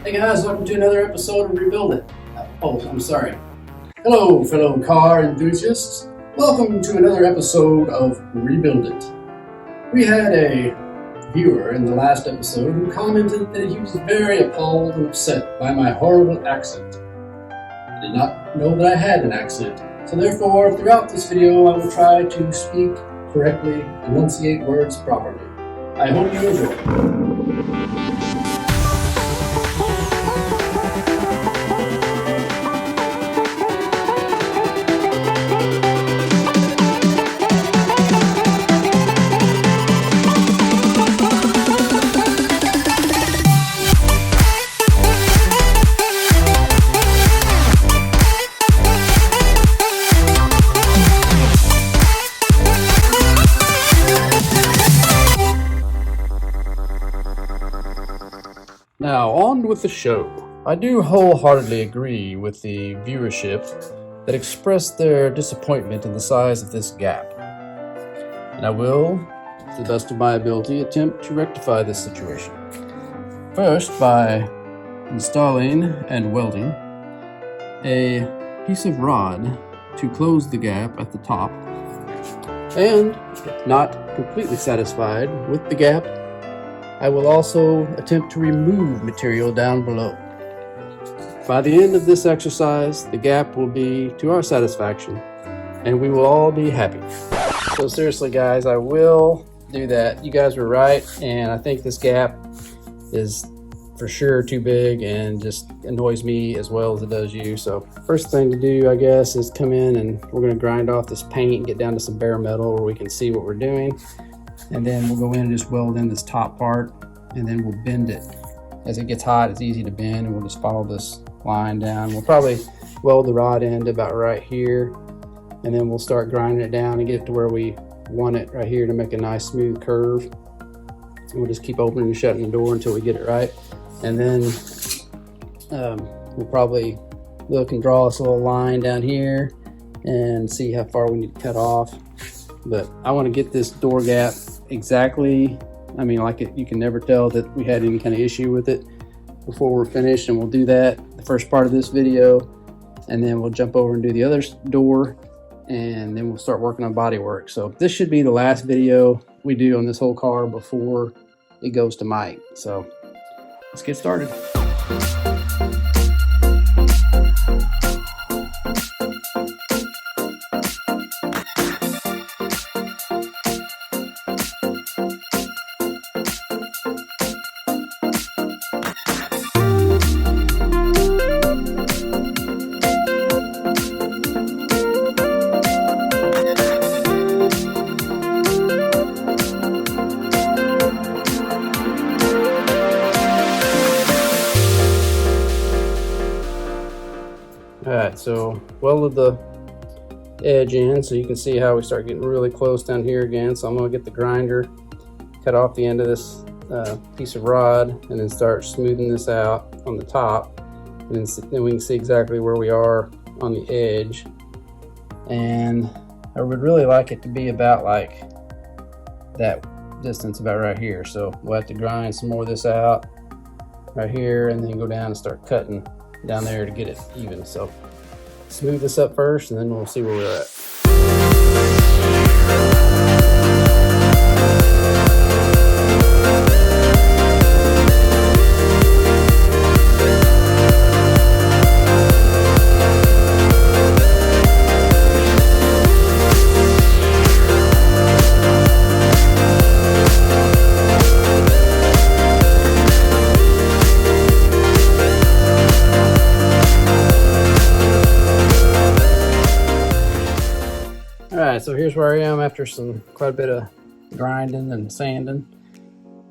Hey guys, welcome to another episode of Rebuild It. Oh, I'm sorry. Hello, fellow car enthusiasts. Welcome to another episode of Rebuild It. We had a viewer in the last episode who commented that he was very appalled and upset by my horrible accent. I did not know that I had an accent, so therefore, throughout this video, I will try to speak correctly, enunciate words properly. I hope you enjoy. Now, on with the show. I do wholeheartedly agree with the viewership that expressed their disappointment in the size of this gap. And I will, to the best of my ability, attempt to rectify this situation. First, by installing and welding a piece of rod to close the gap at the top. And, if not completely satisfied with the gap, I will also attempt to remove material down below. By the end of this exercise, the gap will be to our satisfaction, and we will all be happy. So seriously guys, I will do that. You guys were right, and I think this gap is for sure too big and just annoys me as well as it does you. So first thing to do, I guess, is come in and we're going to grind off this paint and get down to some bare metal where we can see what we're doing. And then we'll go in and just weld in this top part, and then we'll bend it. As it gets hot, it's easy to bend, and we'll just follow this line down. We'll probably weld the rod end about right here, and then we'll start grinding it down and get it to where we want it right here to make a nice smooth curve. And we'll just keep opening and shutting the door until we get it right. And then we'll probably look and draw us a little line down here and see how far we need to cut off. But I want to get this door gap exactly, you can never tell that we had any kind of issue with it before we're finished, and we'll do that the first part of this video, and then we'll jump over and do the other door, and then we'll start working on body work. So this should be the last video we do on this whole car before it goes to Mike. So let's get started. Alright, so welded the edge in so you can see how we start getting really close down here again. So I'm going to get the grinder, cut off the end of this piece of rod, and then start smoothing this out on the top. And then we can see exactly where we are on the edge. And I would really like it to be about like that distance about right here. So we'll have to grind some more of this out right here and then go down and start cutting down there to get it even. So smooth this up first, and then we'll see where we're at. Alright, so here's where I am after quite a bit of grinding and sanding.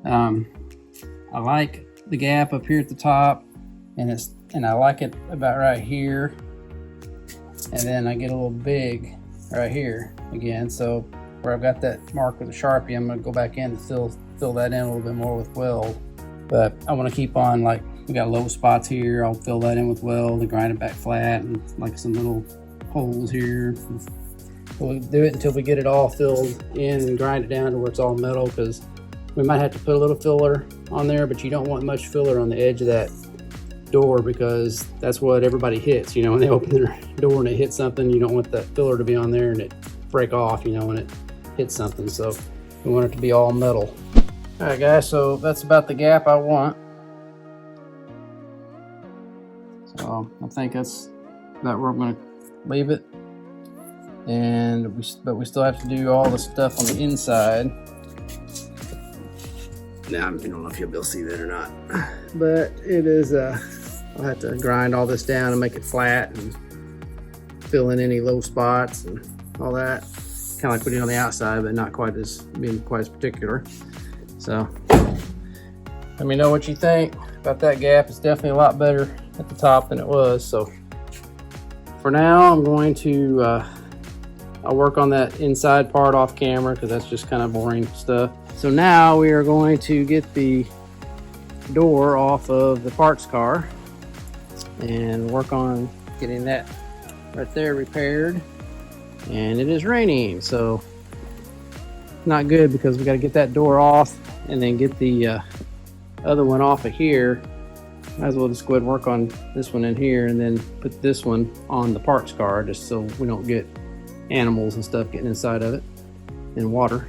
I like the gap up here at the top, and I like it about right here, and then I get a little big right here again. So where I've got that mark with a Sharpie, I'm going to go back in and fill that in a little bit more with weld. But I want to keep on, like, we got low spots here. I'll fill that in with weld and grind it back flat, and like some little holes here. We'll do it until we get it all filled in and grind it down to where it's all metal, because we might have to put a little filler on there, but you don't want much filler on the edge of that door because that's what everybody hits. You know, when they open their door and it hits something, you don't want that filler to be on there and it break off, you know, when it hits something. So we want it to be all metal. All right, guys, so that's about the gap I want. So I think that's about where I'm going to leave it. But we still have to do all the stuff on the inside. Now, I don't know if you'll be able to see that or not, but it is, I'll have to grind all this down and make it flat and fill in any low spots and all that. Kind of like we did on the outside, but not quite as, being quite as particular. So, let me know what you think about that gap. It's definitely a lot better at the top than it was. So, for now, I'm going to, I'll work on that inside part off camera because that's just kind of boring stuff. So now we are going to get the door off of the parts car and work on getting that right there repaired. And it is raining, so not good because we got to get that door off and then get the other one off of here. Might as well just go ahead and work on this one in here and then put this one on the parts car just so we don't get animals and stuff getting inside of it and water.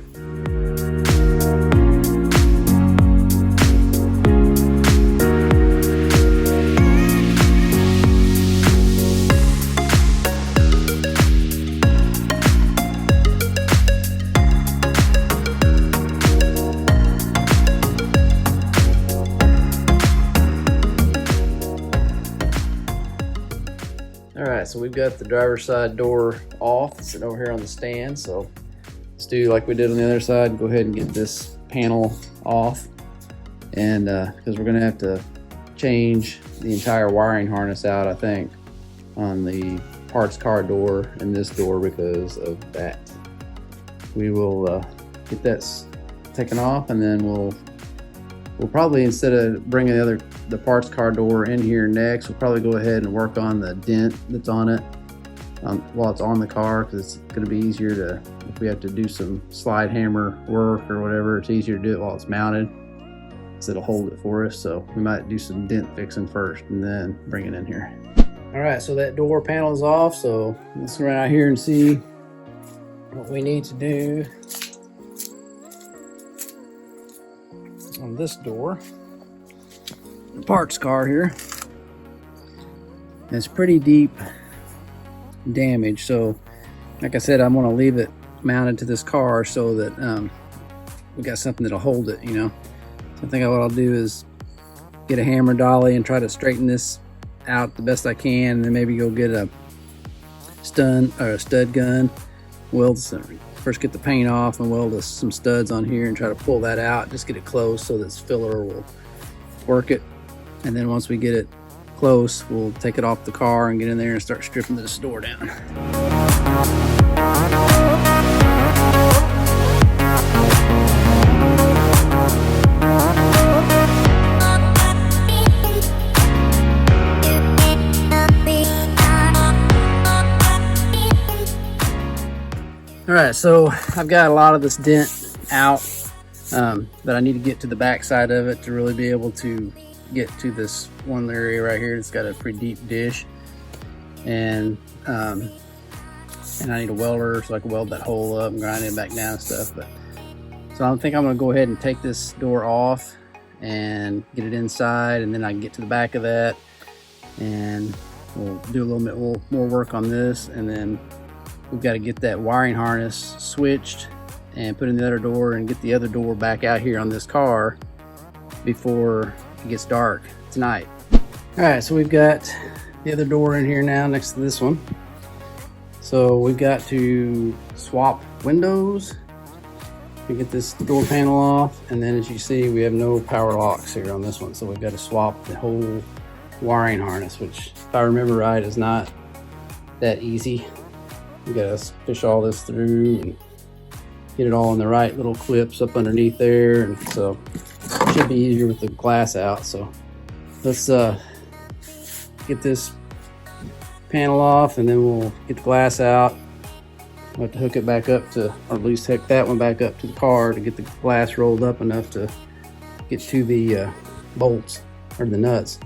Alright, so we've got the driver's side door off, it's sitting over here on the stand. So let's do like we did on the other side, go ahead and get this panel off. And because we're going to have to change the entire wiring harness out, I think, on the parts car door and this door because of that. We will get that taken off, and then we'll probably, instead of bringing the parts car door in here next, we'll probably go ahead and work on the dent that's on it while it's on the car, because it's going to be easier to, if we have to do some slide hammer work or whatever, it's easier to do it while it's mounted, so it'll hold it for us. So we might do some dent fixing first and then bring it in here. All right, so that door panel is off, so let's run out here and see what we need to do on this door. The parts car here, it's pretty deep damage, so like I said, I'm going to leave it mounted to this car so that we got something that'll hold it, you know. So I think what I'll do is get a hammer dolly and try to straighten this out the best I can, and then maybe go get a stud gun, weld some, first get the paint off and weld some studs on here and try to pull that out, just get it close so this filler will work it. And then once we get it close, we'll take it off the car and get in there and start stripping this door down. All right, so I've got a lot of this dent out, but I need to get to the back side of it to really be able to get to this one area right here. It's got a pretty deep dish, and I need a welder so I can weld that hole up and grind it back down and stuff. But so I think I'm gonna go ahead and take this door off and get it inside, and then I can get to the back of that, and we'll do a little bit more work on this, and then we've got to get that wiring harness switched and put in the other door and get the other door back out here on this car before it gets dark tonight. All right, so we've got the other door in here now next to this one. So we've got to swap windows. We get this door panel off, and then as you see, we have no power locks here on this one. So we've got to swap the whole wiring harness, which, if I remember right, is not that easy. We gotta fish all this through and get it all in the right little clips up underneath there, and so it should be easier with the glass out. So let's get this panel off, and then we'll get the glass out. We'll have to hook it back up to, or at least hook that one back up to the car to get the glass rolled up enough to get to the bolts or the nuts.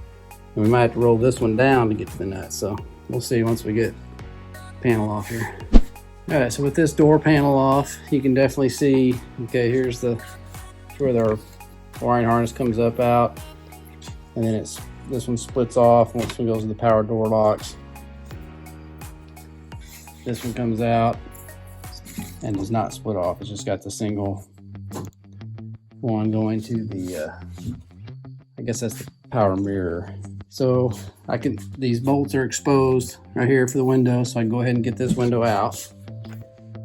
And we might have to roll this one down to get to the nut, so we'll see once we get panel off here. All right, so with this door panel off, you can definitely see, okay, here's where our wiring harness comes up out, and then this one splits off once one goes to the power door locks. This one comes out and does not split off. It's just got the single one going to the, I guess that's the power mirror. So these bolts are exposed right here for the window, so I can go ahead and get this window out.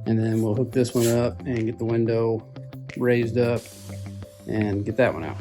And then we'll hook this one up and get the window raised up and get that one out.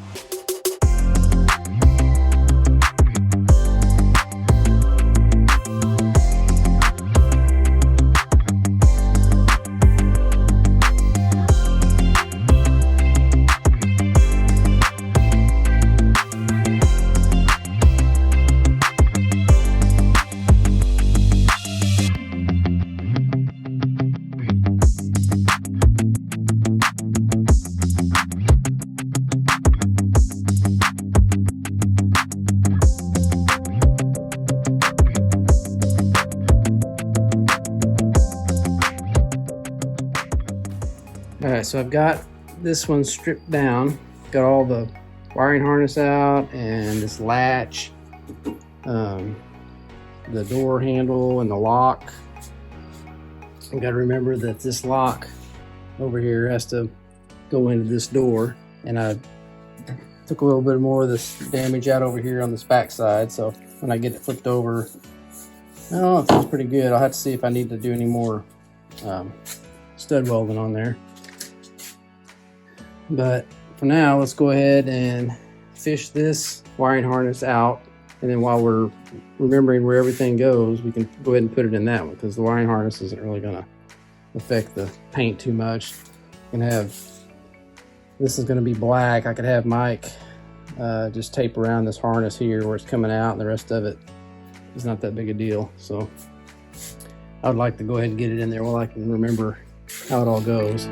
All right, so I've got this one stripped down, got all the wiring harness out and this latch, the door handle and the lock. You got to remember that this lock over here has to go into this door, and I took a little bit more of this damage out over here on this back side, so when I get it flipped over, I don't know, it feels pretty good. I'll have to see if I need to do any more stud welding on there. But for now, let's go ahead and fish this wiring harness out, and then while we're remembering where everything goes, we can go ahead and put it in that one, because the wiring harness isn't really going to affect the paint too much. This is going to be black. I could have Mike just tape around this harness here where it's coming out, and the rest of it is not that big a deal. So I would like to go ahead and get it in there while I can remember how it all goes.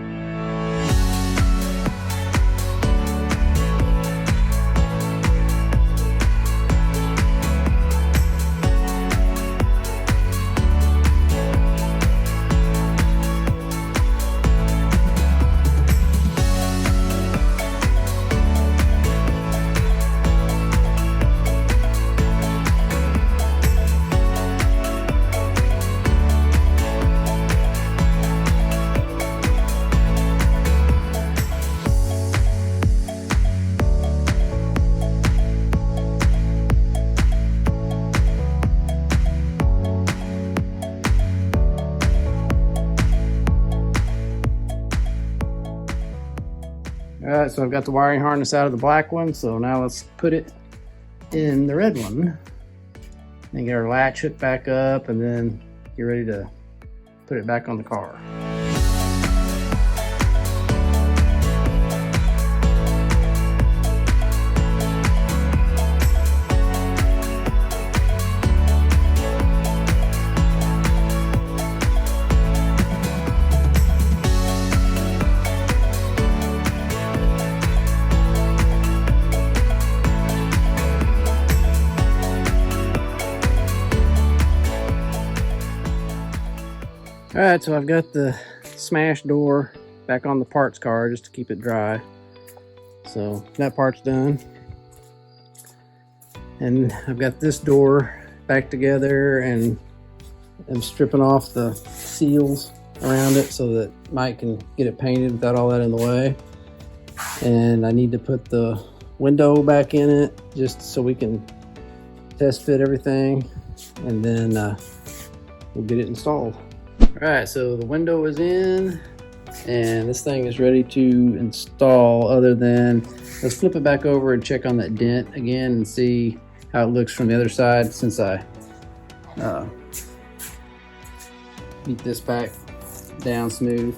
Alright, so I've got the wiring harness out of the black one, so now let's put it in the red one. And get our latch hooked back up, and then get ready to put it back on the car. Alright, so I've got the smash door back on the parts car just to keep it dry. So that part's done. And I've got this door back together, and I'm stripping off the seals around it so that Mike can get it painted without all that in the way. And I need to put the window back in it just so we can test fit everything, and then we'll get it installed. Alright, so the window is in, and this thing is ready to install. Other than, let's flip it back over and check on that dent again and see how it looks from the other side, since I beat this back down smooth.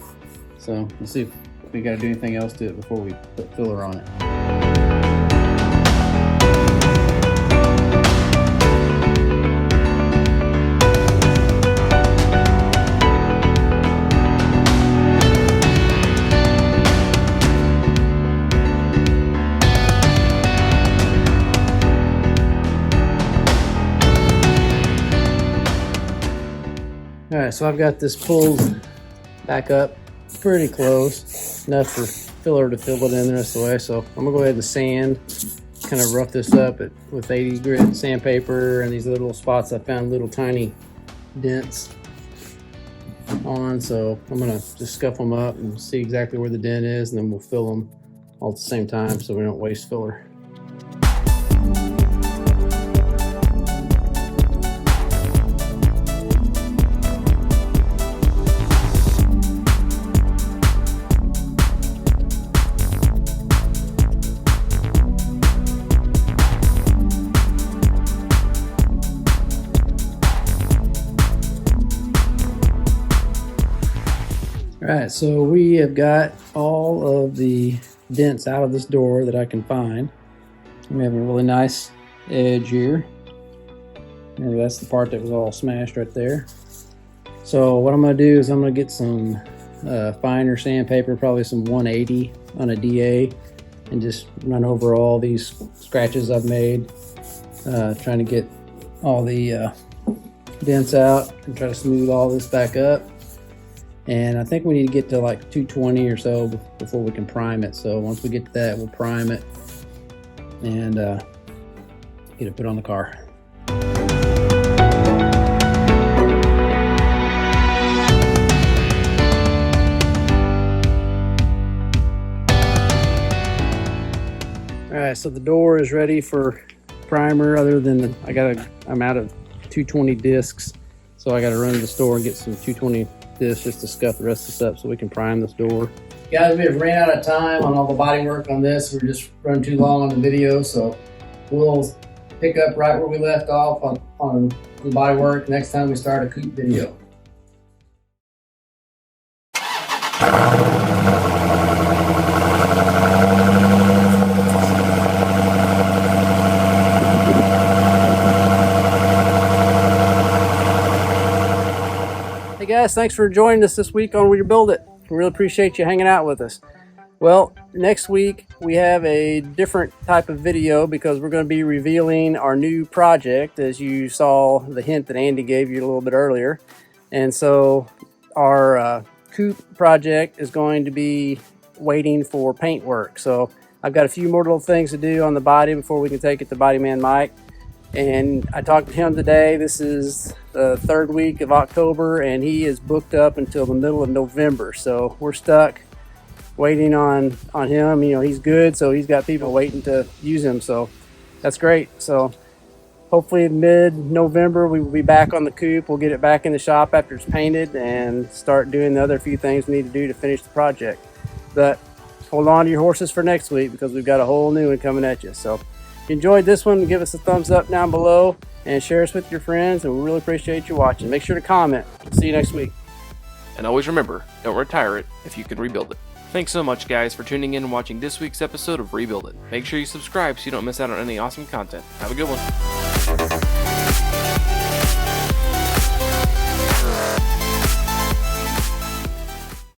So let's see if we got to do anything else to it before we put filler on it. Alright, so I've got this pulled back up pretty close, enough for filler to fill it in the rest of the way. So I'm gonna go ahead and sand, kind of rough this up with 80 grit sandpaper, and these little spots I found little tiny dents on. So I'm gonna just scuff them up and see exactly where the dent is, and then we'll fill them all at the same time so we don't waste filler. Alright, so we have got all of the dents out of this door that I can find. We have a really nice edge here. Remember, that's the part that was all smashed right there. So what I'm going to do is I'm going to get some finer sandpaper, probably some 180 on a DA, and just run over all these scratches I've made, trying to get all the dents out and try to smooth all this back up. And I think we need to get to like 220 or so before we can prime it. So once we get to that, we'll prime it and get it put on the car. All right, so the door is ready for primer. Other than I'm out of 220 discs, so I got to run to the store and get some 220 discs just to scuff the rest of this up so we can prime this door. Guys, we have ran out of time on all the body work on this. We're just running too long on the video, so we'll pick up right where we left off on the body work next time we start a coupe video. Hey guys, thanks for joining us this week on Rebuild It. We really appreciate you hanging out with us. Well, next week we have a different type of video because we're going to be revealing our new project, as you saw the hint that Andy gave you a little bit earlier. And so our coupe project is going to be waiting for paint work. So I've got a few more little things to do on the body before we can take it to Body Man Mike. And I talked to him today. This is the third week of October, and he is booked up until the middle of November. So we're stuck waiting on him. You know, he's good, so he's got people waiting to use him. So that's great. So hopefully mid-November we will be back on the coupe. We'll get it back in the shop after it's painted and start doing the other few things we need to do to finish the project. But hold on to your horses for next week because we've got a whole new one coming at you. So if you enjoyed this one, give us a thumbs up down below and share us with your friends, and we really appreciate you watching. Make sure to comment. See you next week. And always remember, don't retire it if you can rebuild it. Thanks so much guys for tuning in and watching this week's episode of Rebuild It. Make sure you subscribe so you don't miss out on any awesome content. Have a good one.